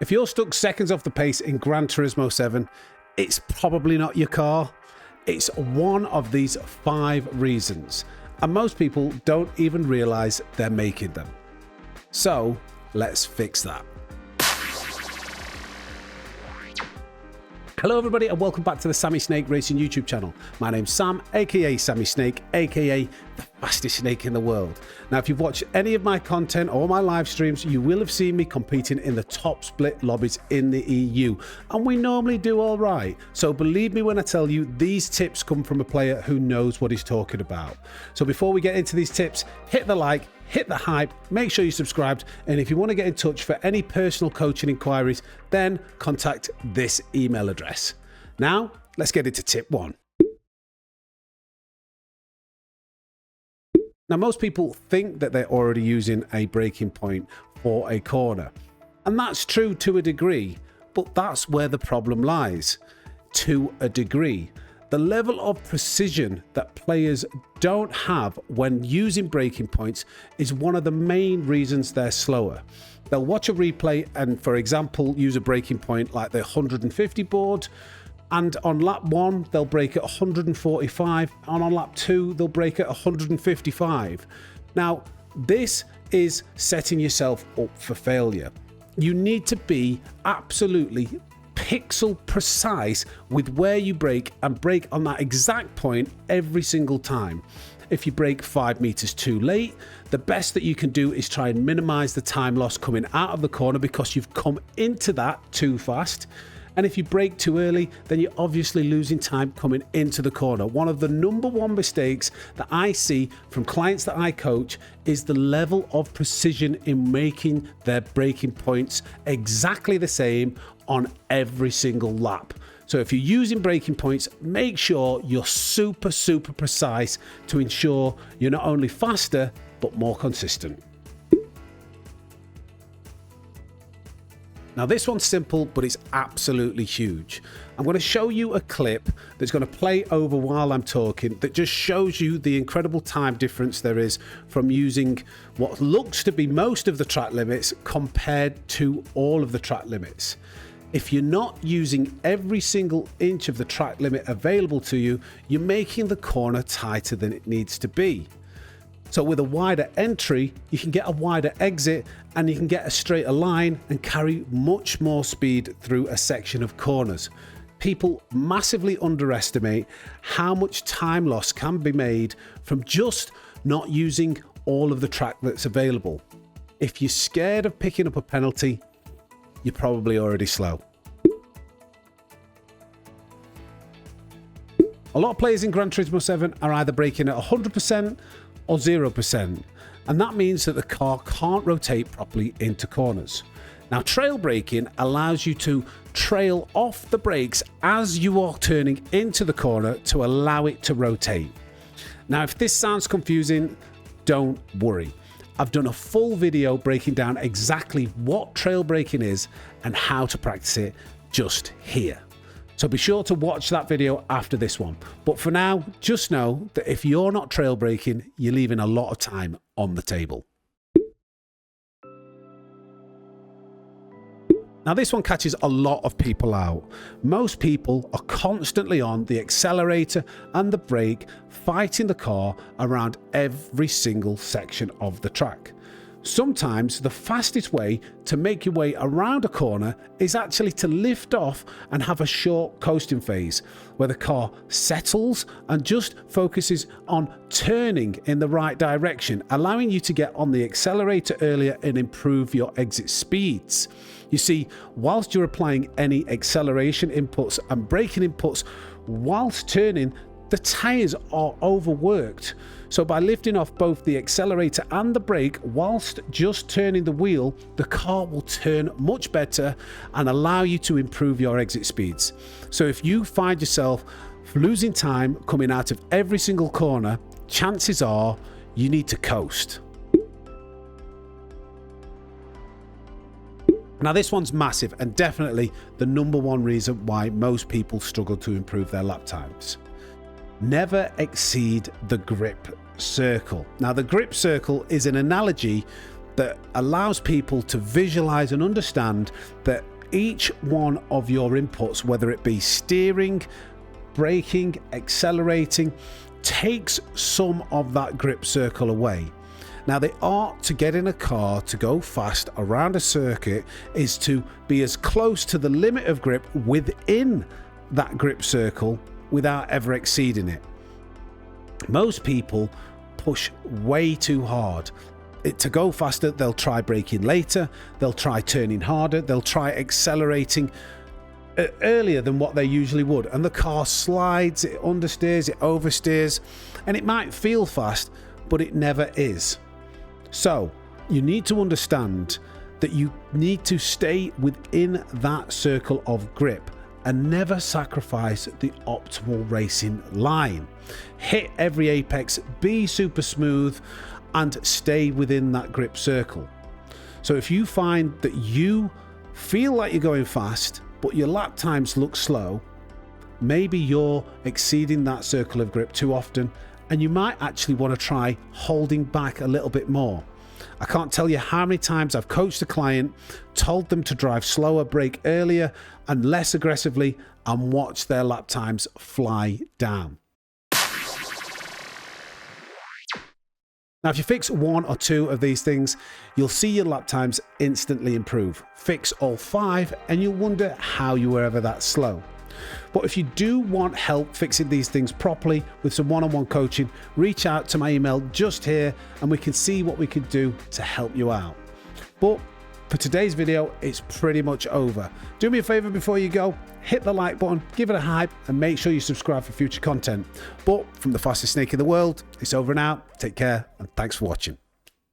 If you're stuck seconds off the pace in Gran Turismo 7, it's probably not your car. It's one of these 5 reasons, and most people don't even realize they're making them. So let's fix that. Hello everybody and welcome back to the Sammy Snake Racing YouTube channel. My name's Sam, aka Sammy Snake, aka the fastest snake in the world. Now if you've watched any of my content or my live streams, you will have seen me competing in the top split lobbies in the EU, and we normally do all right. So believe me when I tell you, these tips come from a player who knows what he's talking about. So before we get into these tips, hit the like, hit the hype, make sure you're subscribed, and if you want to get in touch for any personal coaching inquiries, then contact this email address. Now, let's get into tip 1. Now, most people think that they're already using a braking point for a corner, and that's true to a degree, but that's where the problem lies. To a degree. The level of precision that players don't have when using braking points is one of the main reasons they're slower. They'll watch a replay and, for example, use a braking point like the 150 board, and on lap 1 they'll brake at 145, and on lap 2 they'll brake at 155. Now, this is setting yourself up for failure. You need to be absolutely pixel precise with where you brake and brake on that exact point every single time. If you brake 5 meters too late, the best that you can do is try and minimize the time loss coming out of the corner because you've come into that too fast. And if you brake too early, then you're obviously losing time coming into the corner. One of the #1 mistakes that I see from clients that I coach is the level of precision in making their braking points exactly the same on every single lap. So if you're using braking points, make sure you're super precise to ensure you're not only faster, but more consistent. Now this one's simple, but it's absolutely huge. I'm going to show you a clip that's going to play over while I'm talking that just shows you the incredible time difference there is from using what looks to be most of the track limits compared to all of the track limits. If you're not using every single inch of the track limit available to you, you're making the corner tighter than it needs to be. So with a wider entry, you can get a wider exit and you can get a straighter line and carry much more speed through a section of corners. People massively underestimate how much time loss can be made from just not using all of the track that's available. If you're scared of picking up a penalty, you're probably already slow. A lot of players in Gran Turismo 7 are either braking at 100% or 0%, and that means that the car can't rotate properly into corners. Now, trail braking allows you to trail off the brakes as you are turning into the corner to allow it to rotate. Now, if this sounds confusing, don't worry. I've done a full video breaking down exactly what trail braking is and how to practice it just here. So be sure to watch that video after this one. But for now, just know that if you're not trail braking, you're leaving a lot of time on the table. Now this one catches a lot of people out. Most people are constantly on the accelerator and the brake, fighting the car around every single section of the track. Sometimes the fastest way to make your way around a corner is actually to lift off and have a short coasting phase where the car settles and just focuses on turning in the right direction, allowing you to get on the accelerator earlier and improve your exit speeds. You see, whilst you're applying any acceleration inputs and braking inputs whilst turning, the tyres are overworked. So by lifting off both the accelerator and the brake whilst just turning the wheel, the car will turn much better and allow you to improve your exit speeds. So if you find yourself losing time coming out of every single corner, chances are you need to coast. Now this one's massive and definitely the #1 reason why most people struggle to improve their lap times. Never exceed the grip circle. Now the grip circle is an analogy that allows people to visualize and understand that each one of your inputs, whether it be steering, braking, accelerating, takes some of that grip circle away. Now, the art to get in a car to go fast around a circuit is to be as close to the limit of grip within that grip circle without ever exceeding it. Most people push way too hard. To go faster, they'll try braking later, they'll try turning harder, they'll try accelerating earlier than what they usually would, and the car slides, it understeers, it oversteers, and it might feel fast, but it never is. So you need to understand that you need to stay within that circle of grip and never sacrifice the optimal racing line. Hit every apex, be super smooth, and stay within that grip circle. So if you find that you feel like you're going fast, but your lap times look slow, maybe you're exceeding that circle of grip too often, and you might actually want to try holding back a little bit more. I can't tell you how many times I've coached a client, told them to drive slower, brake earlier and less aggressively, and watch their lap times fly down. Now, if you fix one or two of these things, you'll see your lap times instantly improve. Fix all 5 and you'll wonder how you were ever that slow. But if you do want help fixing these things properly with some one-on-one coaching, reach out to my email just here and we can see what we can do to help you out. But for today's video, it's pretty much over. Do me a favor before you go, hit the like button, give it a hype, and make sure you subscribe for future content. But from the fastest snake in the world, it's over and out. Take care, and thanks for watching.